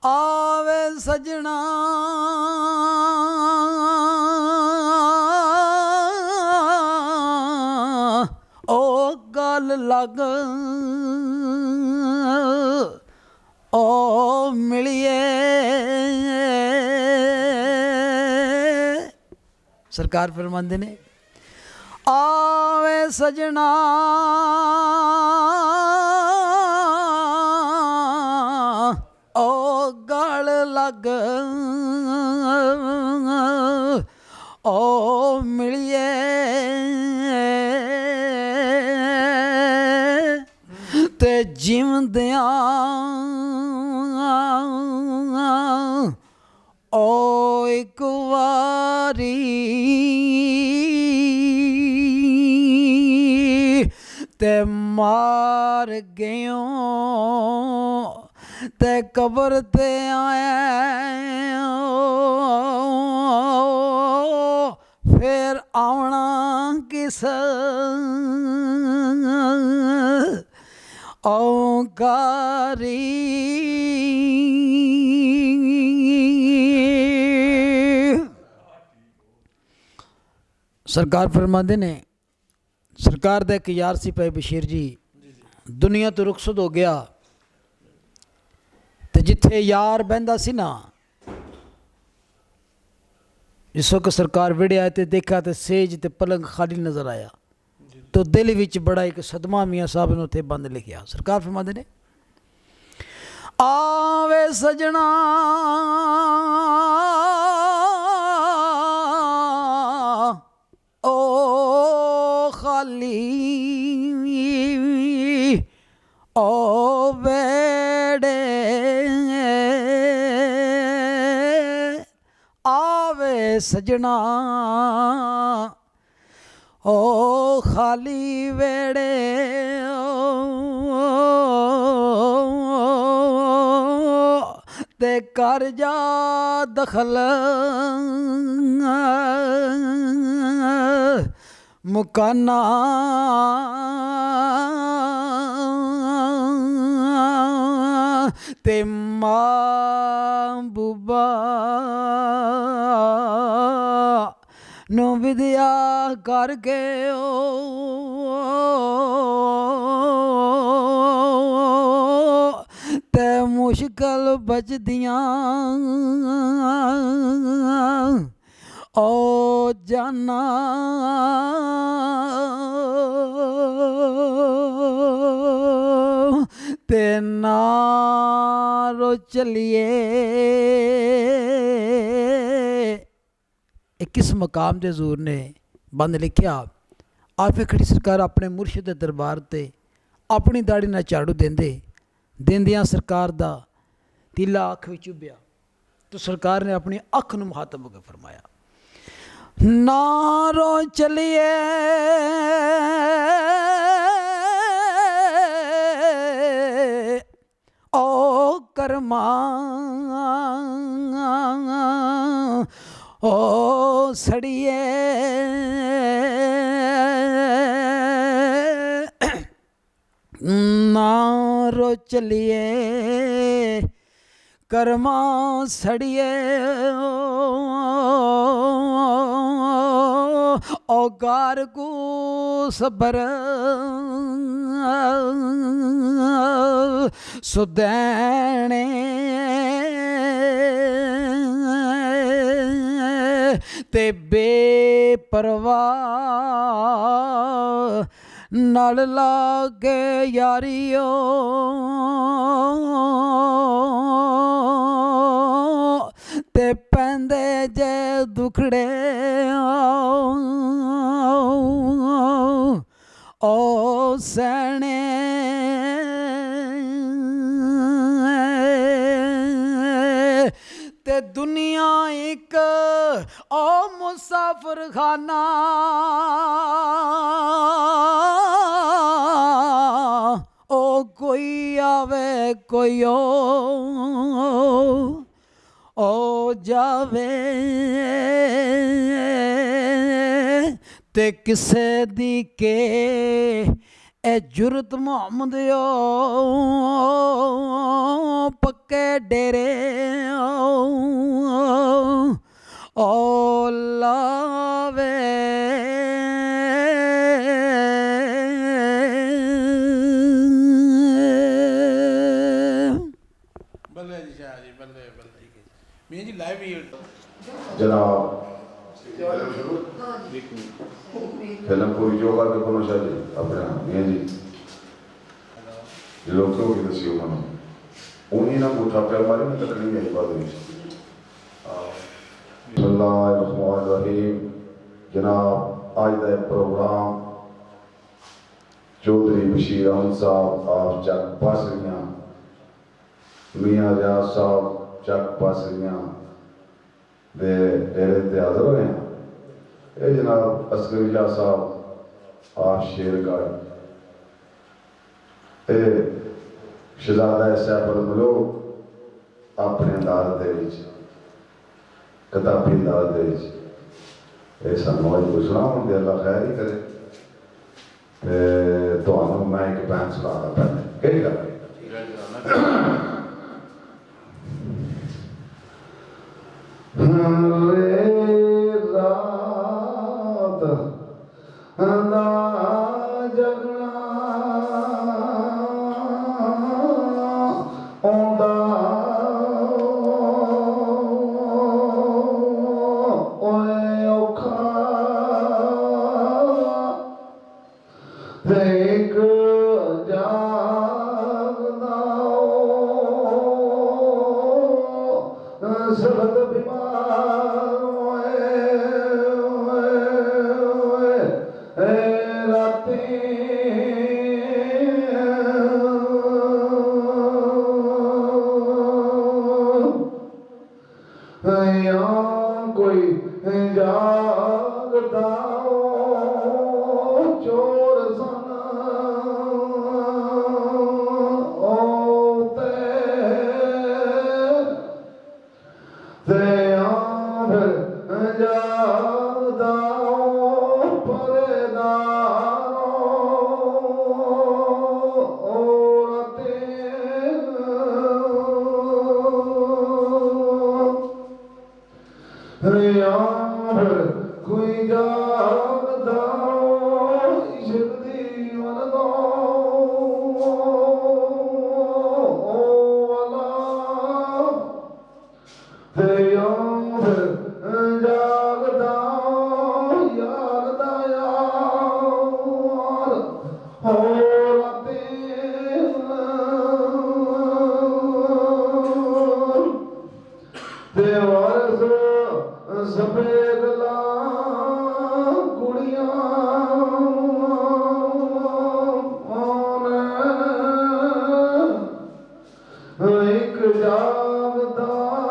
ਆਵੇ ਸਜਣਾ ਉਹ ਗੱਲ ਲੱਗ ਉਹ ਮਿਲੀਏ। ਸਰਕਾਰ ਫਰਮਾਉਂਦੇ ਨੇ ਆਵੇ ਸਜਣਾ ਉਹ ਗਲ ਲੱਗ ਉਹ ਮਿਲੀਏ ਤੇ ਜਿਉਂਦਿਆਂ ਉਹ ਇੱਕ ਵਾਰੀ ਤੇ ਮਾਰ ਗਇਓ ਤੇ ਕਬਰ ਤੇ ਆਇਆ ਫਿਰ ਆਉਣਾ ਕਿਸ ਔਕਾਰੀ। ਸਰਕਾਰ ਫਰਮਾਉਂਦੇ ਨੇ ਸਰਕਾਰ ਦਾ ਇੱਕ ਯਾਰ ਸੀ ਭਾਈ ਬਸ਼ੀਰ ਜੀ ਦੁਨੀਆ ਤੋਂ ਰੁਖਸਤ ਹੋ ਗਿਆ ਤੇ ਜਿੱਥੇ ਯਾਰ ਬਹਿੰਦਾ ਸੀ ਨਾ ਜਿਸ ਵਕਤ ਸਰਕਾਰ ਵਿੜਿਆ ਤੇ ਦੇਖਿਆ ਤੇ ਸੇਜ ਤੇ ਪਲੰਗ ਖਾਲੀ ਨਜ਼ਰ ਆਇਆ तो दिल विच बड़ा एक सदमा मियाँ साहब ने उत्थे बंद लिखिया। सरकार फरमाते ने आवे सजना ओ खाली ओ बेड़े आवे सजना ओ खाली वेड़े ते कर जा दखल मुकाना ते महबूबा नो विद्या करके ते मुश्किल बचदियां ओ जाना ते नारो चलिए। किस मकाम के हजूर ने बंद लिखिया आपे खड़ी सरकार अपने मुर्शिद के दरबार ते अपनी दाड़ी ना झाड़ू देंदे देंदियां सरकार दा तीला अख विच चुभ्या तो सरकार ने अपनी अख नूं मुखातब होकर फरमाया नारो चलिए ओ करमा ओ सड़िए नारो चलिए कर्मा सड़िए ओ गार को सबर सुदैने ते बेपरवाह नल लागे यारियो ते पैंदे जे दुखड़े ओ सैने ते दुनिया एक ओ मुसाफिर खाना ओ कोई आवे कोई ओ जावे ते किसे दी के ए जुरत मोहम्मद पक्के डेरे ओ लावे बल्ले जी शाह जी बल्ले बल्ले मैं जी लाइव ही जनाब फिल्म पूरी जो करके कोनो शाह जी अपना मियाँ जी जो लोग क्यों की दसी मनो उन्हीं ना उठा पे हमारे में तक नहीं आई बात नहीं बिस्मिल्लाहिर्रहमानिर्रहीम जनाब आज का प्रोग्राम चौधरी बशीर अहमद साहब आप चक पासरियाँ मियाँ रियाज साहब चक पासरियाँ दे डेरे ते हाज़र हुए हैं ये जनाब असगरी शाह साहब आप शेरगढ़ ये शहजादा सैफ अल मलूक अपने अंदाज दे विच किताबी अंदाज दे विच ये सानू अज कोई सुनाउण दे अल्लाह खैर ही करे ते तुहानू मैं एक बैन सुनाना पहले केड़ी गल एक जागदा